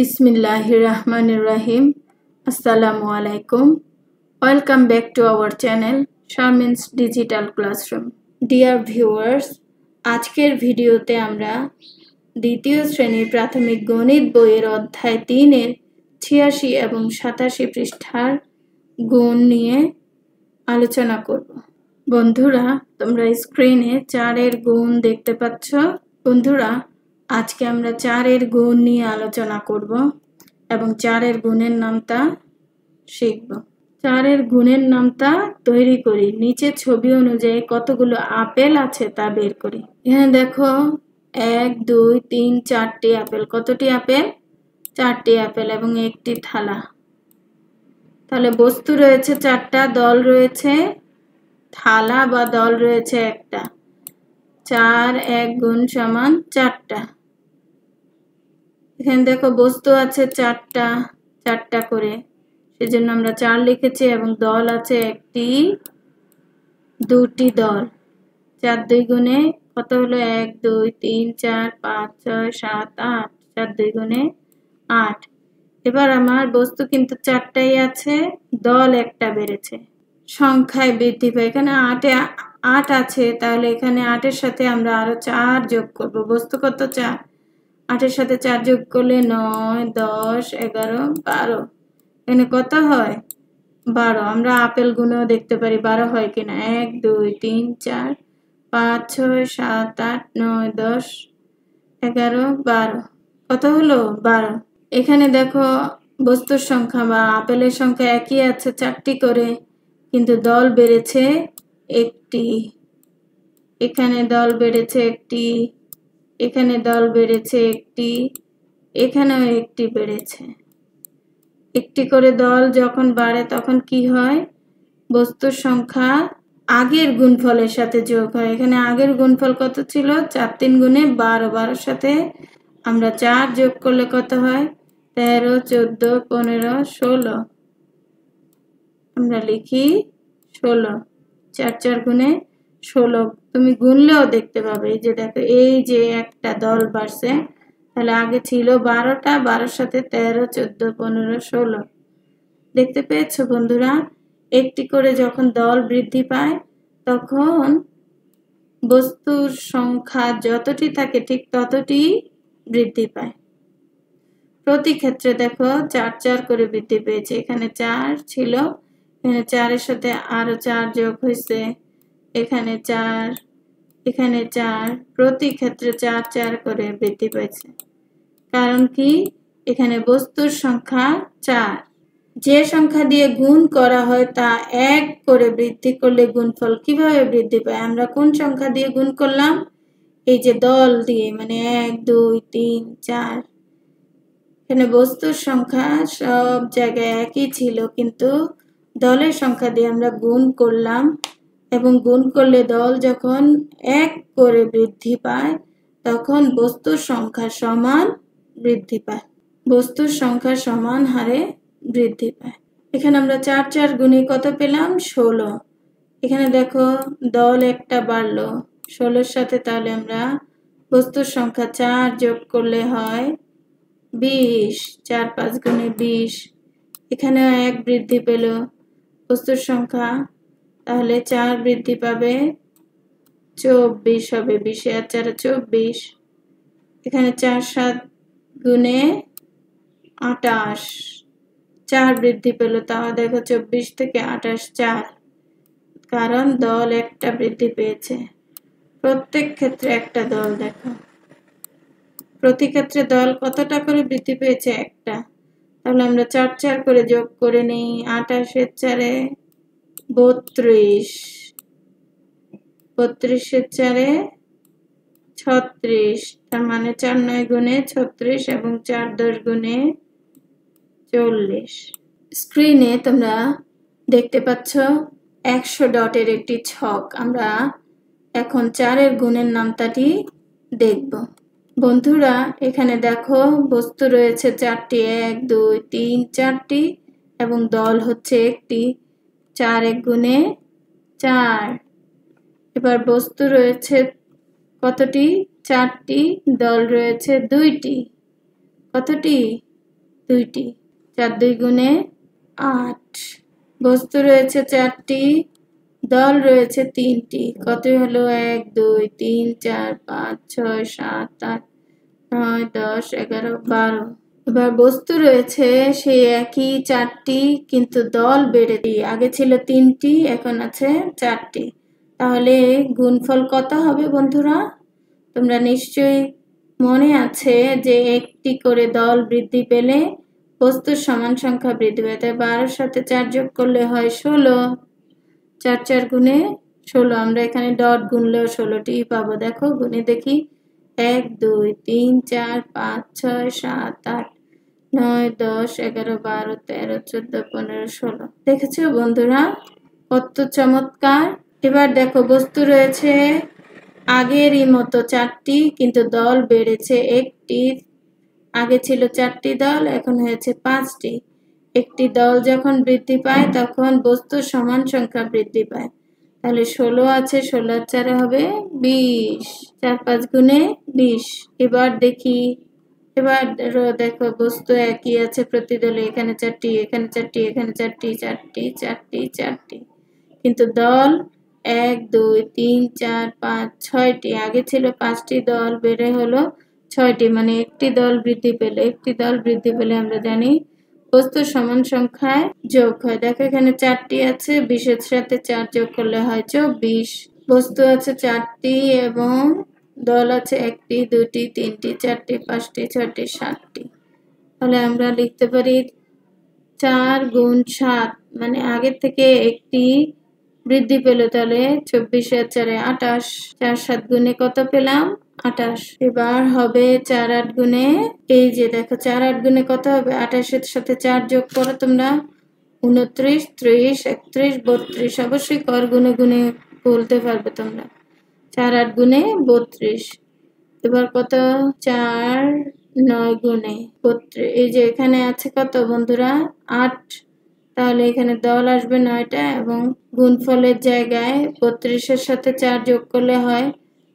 Bismillahir Rahmanir Rahim. Assalamu alaikum. Welcome back to our channel Sharmin's Digital Classroom. Dear viewers, আজকের ভিডিওতে আমরা দ্বিতীয় শ্রেণীর প্রাথমিক গণিত বইয়ের অধ্যায় 3 এর 86 এবং 87 পৃষ্ঠার গুণ নিয়ে আলোচনা করব। বন্ধুরা, তোমরা স্ক্রিনে 4 এর গুণ দেখতে পাচ্ছ। বন্ধুরা, আজকে আমরা 4 এর গুণ নিয়ে আলোচনা করব এবং 4 এর গুণের নামটা শিখব। 4 এর গুণের নামটা তৈরি করি। নিচে ছবি অনুযায়ী কতগুলো আপেল আছে তা বের করি। এখানে দেখো 1 2 3 4টি আপেল। কতটি আপেল? 4টি আপেল এবং একটি থালা। তাহলে বস্তু রয়েছে 4টা, দল রয়েছে, থালা বা দল রয়েছে একটা। 4 1 গুণ সমান 4টা। এখানে দেখো বস্তু আছে 4টা করে, সেজন্য আমরা 4 লিখেছি এবং দল আছে একটি, দুটি দল। 4 2 গুণে কত হলো? 1 2 3 4 5 6 7 8। 4 2 গুণে 8। এবার আমার বস্তু কিন্তু 4টাই আছে, দল একটা বেড়েছে, সংখ্যায় বৃদ্ধি পায়। এখানে 8 আছে, তাহলে এখানে 8 এর সাথে আমরা আরো 4 যোগ করব। বস্তু কত? 4। 8 এর সাথে 4 যোগ করলে 9 10 11 12। এখানে কত হয়? 12। আমরা আপেল গুণেও দেখতে পারি 12 হয় কিনা। 1 2 3 4 5 6 7 8 9 10 11 12। কত হলো? 12। এখানে দেখো বস্তুর সংখ্যা বা আপেলের সংখ্যা একই আছে, 4টি করে, কিন্তু দল বেড়েছে একটি। এখানে দল বেড়েছে একটি, এখানে দল বেড়েছে একটি, এখানেও একটি বেড়েছে। একটি করে দল যখন বাড়ে তখন কি হয়? বস্তুর সংখ্যা আগের গুণফলের সাথে যোগ হয়। এখানে আগের গুণফল কত ছিল? 4 3 গুণে 12। 12 সাথে আমরা 4 যোগ করলে কত হয়? 13 14 15 16। আমরা লিখি 16। 4 4 গুণে 16। তুমি গুনলেও দেখতে পাবে। এই যে দেখো, এই যে একটা দল বাড়ছে, তাহলে আগে ছিল 12টা, 12 সাথে 13 14 15 16। দেখতে পেয়েছো বন্ধুরা? একটি করে যখন দল বৃদ্ধি পায় তখন বস্তুর সংখ্যা যতটি থাকে ঠিক ততটি বৃদ্ধি পায়। প্রতি ক্ষেত্রে দেখো 4 4 করে বৃদ্ধি পেয়েছে। এখানে 4 ছিল, এখানে 4 এর সাথে আরো 4 যোগ হয়েছে, এখানে 4, এখানে 4। প্রতি ক্ষেত্রে 4 4 করে বৃদ্ধি পেয়েছে। কারণ কি? এখানে বস্তুর সংখ্যা 4। যে সংখ্যা দিয়ে গুণ করা হয় তা 1 করে বৃদ্ধি করলে গুণফল কিভাবে বৃদ্ধি পায়? আমরা কোন সংখ্যা দিয়ে গুণ করলাম? এই যে দল দিয়ে, মানে 1 2 3 4। এখানে বস্তুর সংখ্যা সব জায়গায় একই ছিল, কিন্তু দলের সংখ্যা দিয়ে আমরা গুণ করলাম এবং গুণ করলে দল যখন 1 করে বৃদ্ধি পায় তখন বস্তুর সংখ্যা সমান বৃদ্ধি পায়। বস্তুর সংখ্যা সমান হারে বৃদ্ধি পায়। এখানে আমরা 4 4 গুণে কত পেলাম? 16। এখানে দেখো দল একটা বাড়লো 16 সাথে, তাহলে আমরা বস্তুর সংখ্যা 4 যোগ করলে হয় 20। 4 5 গুণে 20। এখানে 1 বৃদ্ধি পেল বস্তুর সংখ্যা, তাহলে 4 বৃদ্ধি পাবে 24 হবে। 20 আর 4 24। এখানে 4 7 গুণে 28। 4 বৃদ্ধি পেল, তাও দেখো 24 থেকে 28 4। কারণ দল একটা বৃদ্ধি পেয়েছে। প্রত্যেক ক্ষেত্রে একটা দল দেখো। প্রতি ক্ষেত্রে দল কতটা করে বৃদ্ধি পেয়েছে? একটা। তাহলে আমরা 4 4 করে যোগ করে নিই। 28 এর 4 32, 32 এর 4 36। তার মানে 4 9 গুণে 36 এবং 4 10 গুণে 40। স্ক্রিনে তোমরা দেখতে পাচ্ছ 100 ডটের একটি ছক। আমরা এখন 4 এর গুণের নামতাটি দেখব। বন্ধুরা, এখানে দেখো বস্তু রয়েছে 4টি, 1 2 3 4টি এবং দল হচ্ছে একটি। 4 1 গুণে 4। এবার বস্তু রয়েছে কতটি? 4টি, দল রয়েছে 2টি। কতটি? 2টি, 4 2 গুণে 8। বস্তু রয়েছে 4টি, দল রয়েছে 3টি। কত হলো? 1 2 3 4 5 6 7 8 9 10 11 12। এবার বস্তু রয়েছে সেই একই 4টি, কিন্তু দল বেড়েছে। আগে ছিল 3টি, এখন আছে 4টি। তাহলে গুণফল কত হবে বন্ধুরা? তোমরা নিশ্চয়ই মনে আছে যে একটি করে দল বৃদ্ধি পেলে বস্তুর সমান সংখ্যা বৃদ্ধি পায়। তাই 12-এর সাথে 4 যোগ করলে হয় 16। 4 4 গুণে 16। আমরা এখানে ডট গুনলেও 16টি পাবো। দেখো গুনে দেখি। 1 2 3 4 5 6 7 8 9 10 11 12 13 14 15 16। দেখেছো বন্ধুরা কত চমৎকার? এবার দেখো বস্তু রয়েছে আগেরই মতো 4টি, কিন্তু দল বেড়েছে একটি। আগে ছিল 4টি দল, এখন হয়েছে 5টি। একটি দল যখন বৃদ্ধি পায় তখন বস্তুর সমান সংখ্যা বৃদ্ধি পায়। তাহলে 16 আছে, 16 আর 4 হবে 20। 4 5 গুণে 20। এবার দেখি, এবার দেখো বস্তু একই আছে প্রতি দলে। এখানে 4টি, এখানে 4টি, এখানে 4টি, 4টি 4টি 4টি, কিন্তু দল 1 2 3 4 5 6টি। আগে ছিল 5টি, দল বেড়ে হলো 6টি, মানে একটি দল বৃদ্ধি পেলে। একটি দল বৃদ্ধি পেলে আমরা জানি বস্তুর সমান সংখ্যায় যোগ হয়। দেখো এখানে 4টি আছে, 20-এর সাথে 4 যোগ করলে হয় 24। বস্তু আছে 4টি এবং দল আছে 1টি 2টি 3টি 4টি 5টি 6টি 7টি। তাহলে আমরা লিখতে পারি 4 গুণ 7, মানে আগের থেকে একটি বৃদ্ধি পেল। তাহলে 24 আর 4 28। 4 7 গুণে কত পেলাম? 28। এবার হবে 4 8 গুণে, এই যে দেখো 4 8 গুণে কত হবে? 28-এর সাথে 4 যোগ করো তোমরা। 29 30 31 32। অবশ্যই কর গুণে গুণে বলতে পারবে তোমরা। 4 8 গুণে 32। এবার কত? 4 9 গুণে 32। এই যে এখানে আছে কত বন্ধুরা? 8। তাহলে এখানে দল আসবে 9টা এবং গুণফলের জায়গায় 32-এর সাথে 4 যোগ করলে হয়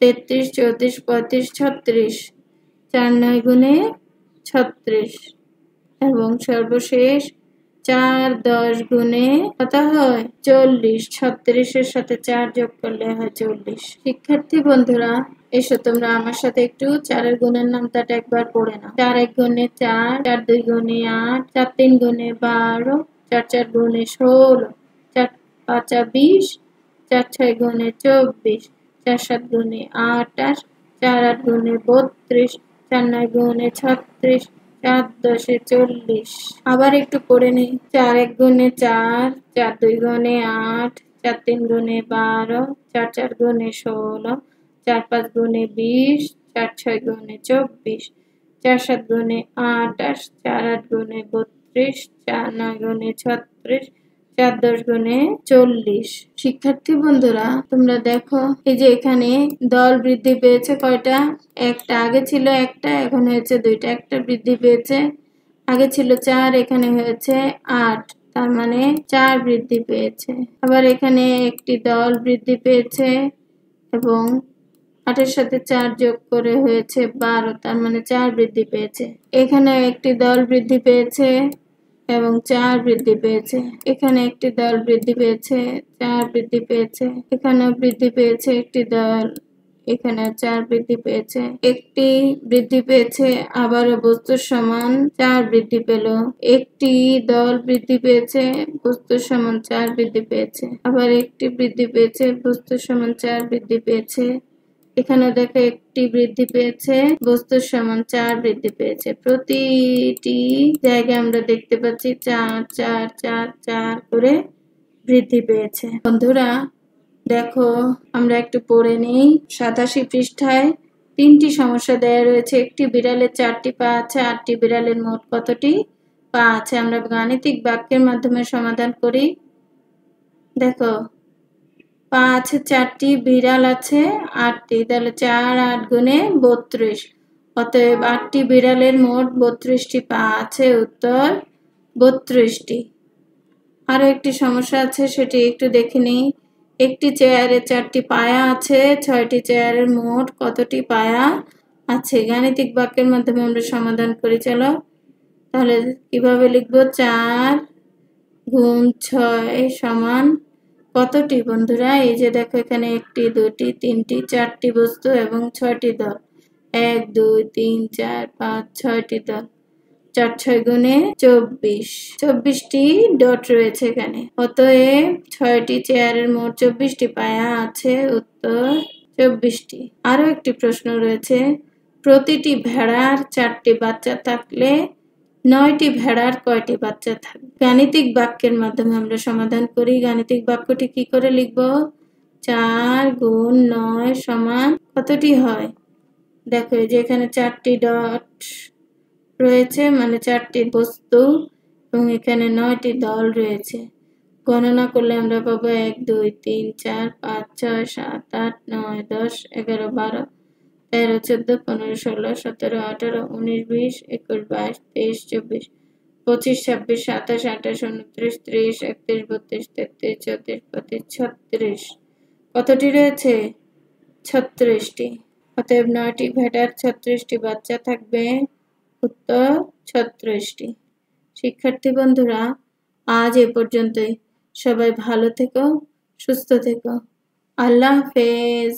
33 34 35 36। 4 9 গুণে 36। এবং সর্বশেষ 4 10 গুণে কত হয়? 40। 36-এর সাথে 4 যোগ করলে হয় 40। শিক্ষার্থী বন্ধুরা, এসো তোমরা আমার সাথে একটু 4-এর গুণের নামতাটা একবার পড়ে নাও। 4 1 গুণে 4, 4 2 গুণে 8, 4 3 গুণে 12, 4 4 গুণে 16, 4 5 20, 4 6 গুণে 24, 4 7 গুণে 28, 4 8 গুণে 32, 4 9 গুণে 36, 4 10 40। আবার একটু পড়ে নিই। 4 1 গুণে 4, 4 2 গুণে 8, 4 3 গুণে 12, 4 4 গুণে 16, 4 5 গুণে 20, 4 6 গুণে 24, 4 7 গুণে 28, 4 8 গুণে 32, 4 9 গুণে 36, 4 10 গুণে 40। শিক্ষার্থী বন্ধুরা তোমরা দেখো, এই যে এখানে দল বৃদ্ধি পেয়েছে কয়টা? একটা। আগে ছিল একটা, এখন হয়েছে 2টা। একটা বৃদ্ধি পেয়েছে, আগে ছিল 4, এখানে হয়েছে 8, তার মানে 4 বৃদ্ধি পেয়েছে। আবার এখানে একটি দল বৃদ্ধি পেয়েছে এবং 8-এর সাথে 4 যোগ করে হয়েছে 12, তার মানে 4 বৃদ্ধি পেয়েছে। এখানে একটি দল বৃদ্ধি পেয়েছে এবং 4 বৃদ্ধি পেয়েছে। এখানে একটি দল বৃদ্ধি পেয়েছে, 4 বৃদ্ধি পেয়েছে। এখানেও বৃদ্ধি পেয়েছে একটি দল, এখানে 4 বৃদ্ধি পেয়েছে। একটি বৃদ্ধি পেয়েছে, আবারও বস্তুর সমান 4 বৃদ্ধি পেল। একটি দল বৃদ্ধি পেয়েছে, বস্তুর সমান 4 বৃদ্ধি পেয়েছে। আবার একটি বৃদ্ধি পেয়েছে, বস্তুর সমান 4 বৃদ্ধি পেয়েছে। এখানে দেখো একটি বৃদ্ধি পেয়েছে, বস্তুর সমান 4 বৃদ্ধি পেয়েছে। প্রতিটি জায়গায় আমরা দেখতে পাচ্ছি 4 4 4 4 করে বৃদ্ধি পেয়েছে। বন্ধুরা দেখো আমরা একটু পড়ে নিই। 87 পৃষ্ঠায় 3টি সমস্যা দেয়া রয়েছে। একটি বিড়ালের 4টি পা আছে, 8টি বিড়ালের মোট কতটি পা আছে? আমরা গাণিতিক বাক্যের মাধ্যমে সমাধান করি। দেখো পা আছে 4টি, বিড়াল আছে 8টি, তাহলে 4 8 গুণে 32। অতএব 8টি বিড়ালের মোট 32টি পা আছে। উত্তর 32টি। আরো একটি সমস্যা আছে, সেটি একটু দেখে নিই। একটি চেয়ারে 4টি পায়া আছে, 6টি চেয়ারের মোট কতটি পায়া আছে? গাণিতিক বাক্যের মাধ্যমে আমরা সমাধান করি। চলো তাহলে কিভাবে লিখবো? 4 গুণ 6 সমান কতটি বন্ধুরা? এই যে দেখো এখানে 1টি 2টি 3টি 4টি বস্তু এবং 6টি দল। 1 2 3 4 5 6টি দল। 4 6 গুণে 24। 24টি ডট রয়েছে এখানে। অতএব 6টি চেয়ারের মোট 24টি পায়া আছে। উত্তর 24টি। আরো একটি প্রশ্ন রয়েছে, প্রতিটি ভেড়ার 4টি বাচ্চা থাকলে 9টি ভেড়ার কয়টি বাচ্চা থাকবে? গাণিতিক বাক্যের মাধ্যমে আমরা সমাধান করি। গাণিতিক বাক্যটি কি করে লিখব? 4 গুণ 9 সমান কতটি হয়? দেখো এই যে এখানে 4টি ডট রয়েছে, মানে 4টি বস্তু, এবং এখানে 9টি দল রয়েছে। গণনা করলে আমরা পাবো 1 2 3 4 5 6 7 8 9 10 11 12 13 14 15 16 17 18 19 20 21 22 23 24 25 26 27 28 29 30 31 32 33 34 35 36 কতটি রয়েছে? 36টি। অতএব 9টি ভেড়ার 36টি বাচ্চা থাকবে। উত্তর 36টি। শিক্ষার্থী বন্ধুরা, আজ এ পর্যন্তই। সবাই ভালো থেকো, সুস্থ থেকো। আল্লাহ হাফেজ।